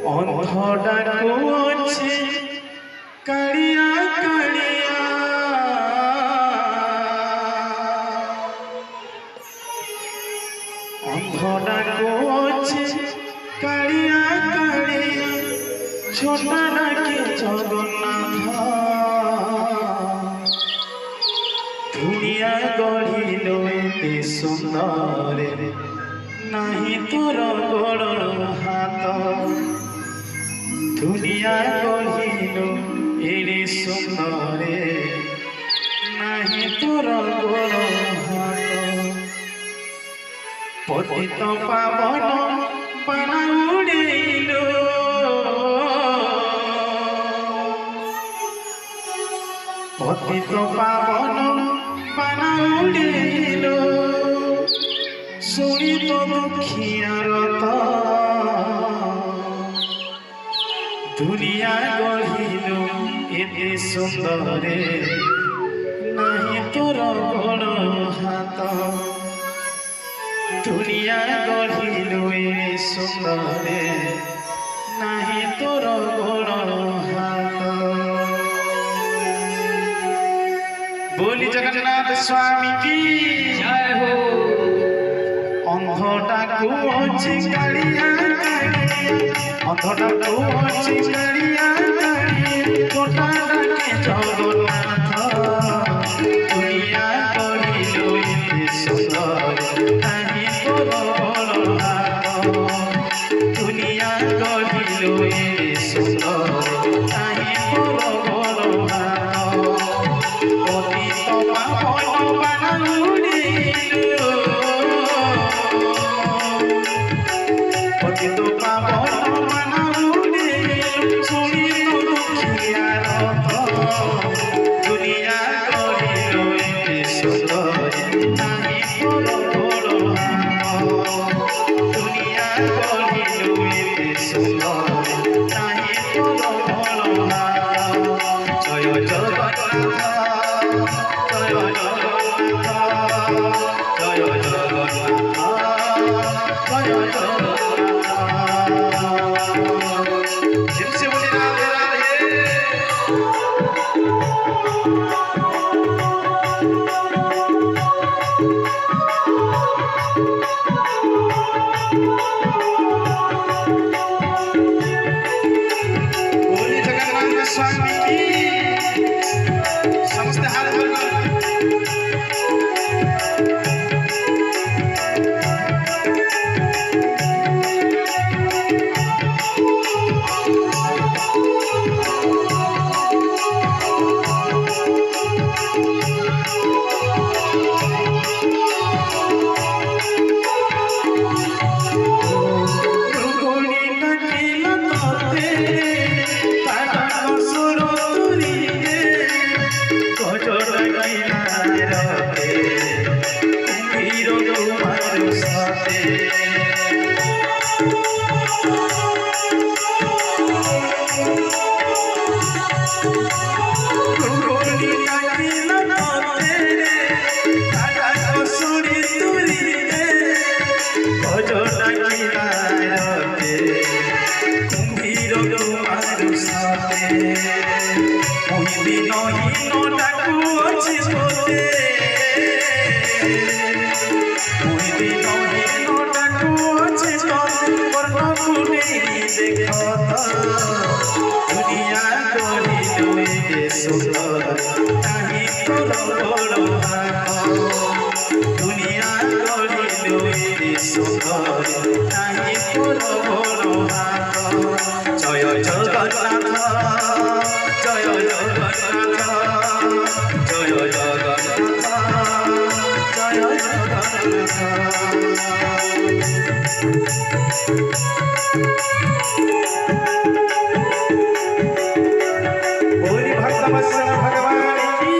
ଅନ୍ଧଟାକୁ ଅଛି କାଳିଆ କାଳିଆ ଅନ୍ଧଟାକୁ ଅଛି କାଳିଆ କାଳିଆ ଛୋଟା ଡାକେ ଜଗନ୍ନାଥ ଦୁନିଆ ଗଢ଼ିଲ ଏତେ ସୁନ୍ଦର ନାହିଁ ତୋର ଗୋଡ଼ ହାତ दुनिया गढ़िलो एड़े सुंदरे नहीं तोर गोड़ हाथ पतित पावन बाण उड़ेलो पतित पावन बाण उड़ेलो शुणी तो दुखियार दुनिया गढ़िलो एते सुंदरे नहीं तोर गोड़ हाथ दुनिया गढ़िलो एते सुंदरे नहीं तोर गोड़ हाथ। बोली जगन्नाथ स्वामी की जय हो। अंधटाकू अछि कालिया अंधटाकू अछि कालिया छोटा डाके जगन्नाथ दुनिया गढ़िलो एते सुंदर नाही तोर गोड़ हाथ दुनिया गढ़िलो एते सुंदर नाही तोर गोड़ हाथ पतित पावन बाण उड़ेलो पतित पावन बाण उड़ेलो शुणी तो दुखियार दुनिया गढ़िलो एते सुंदर नाही तोर गोड़ हाथ दुनिया गढ़िलो एते सुंदर नाही तोर गोड़ हाथ। जय जगन्नाथ जय जगन्नाथ जय जगन्नाथ जय जगन्नाथ जिनसे बोले राधे राधे। बोले जगन्नाथ स्वामी की समस्त हाथ दुनिया गढ़िलो एते सुंदर नाही तोर गोड़ हाथ दुनिया गढ़िलो एते सुंदर नाही तोर गोड़ हाथ। जय जगन्नाथ जय जगन्नाथ जय जगन्नाथ जय भगवान की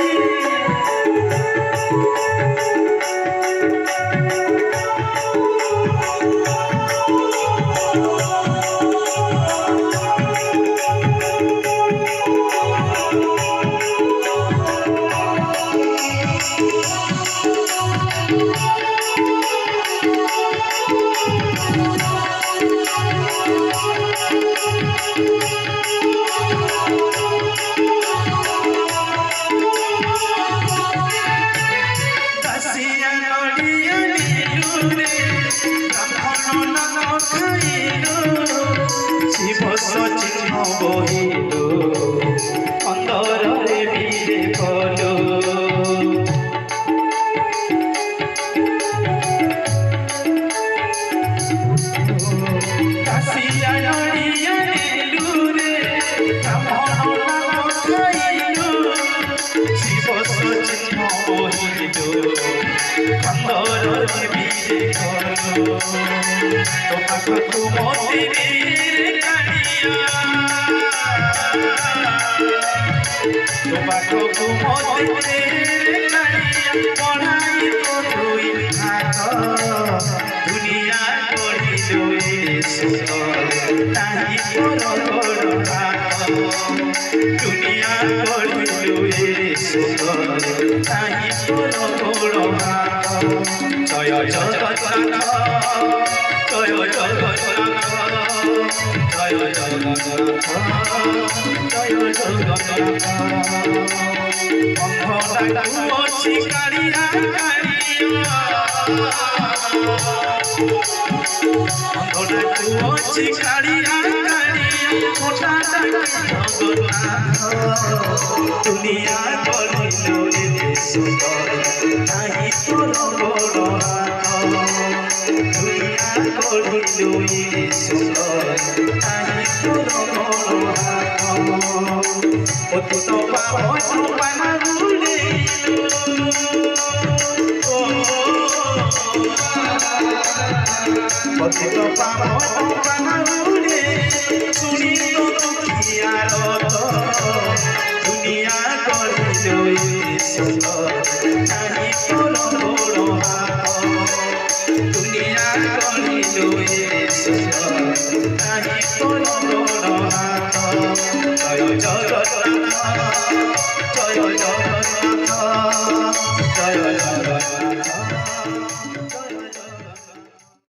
শিব চিহ্ন বহিল অন্তরে বীরে কলো কাশিয়া নড়িয়া লুরে ব্রাহ্মণ নাম খাইল শিব চিহ্ন বহিল অন্তরে বীরে কলো তোমাকে মন্দিরের কানিয়া তোমাকে মন্দিরের কানিয়া পড়াই তো দুই হাত দুনিয়া করিল সুন্দর তাহি বড় বড় হাত দুনিয়া করিল সুন্দর তাহি বড় বড় হাত জয় জগন্নাথ জয় জগন্নাথ জয় জগন্নাথ জয় জগন্নাথ অন্ধটাকু অছি কাড়িয়া কাড়িয়া অন্ধটাকু অছি কাড়িয়া কাড়িয়া ওটাটাকে জগন্নাথ দুনিয়া করিল সুন্দর তাহি তোর বড় হাত দুনিয়া করিল সুন্দর তাহি তোর বড় হাত পতিত পাবন পানাগুলে পতিত পাবন পানাগুলে শুনিল দুঃখিয়ার দুনিয়া করিল সুন্দর তাহি তোর বড় হাত দুনিয়া করিল সুন্দর তাহি তোর বড় হাত জয় জগন্নাথ জয় জগন্নাথ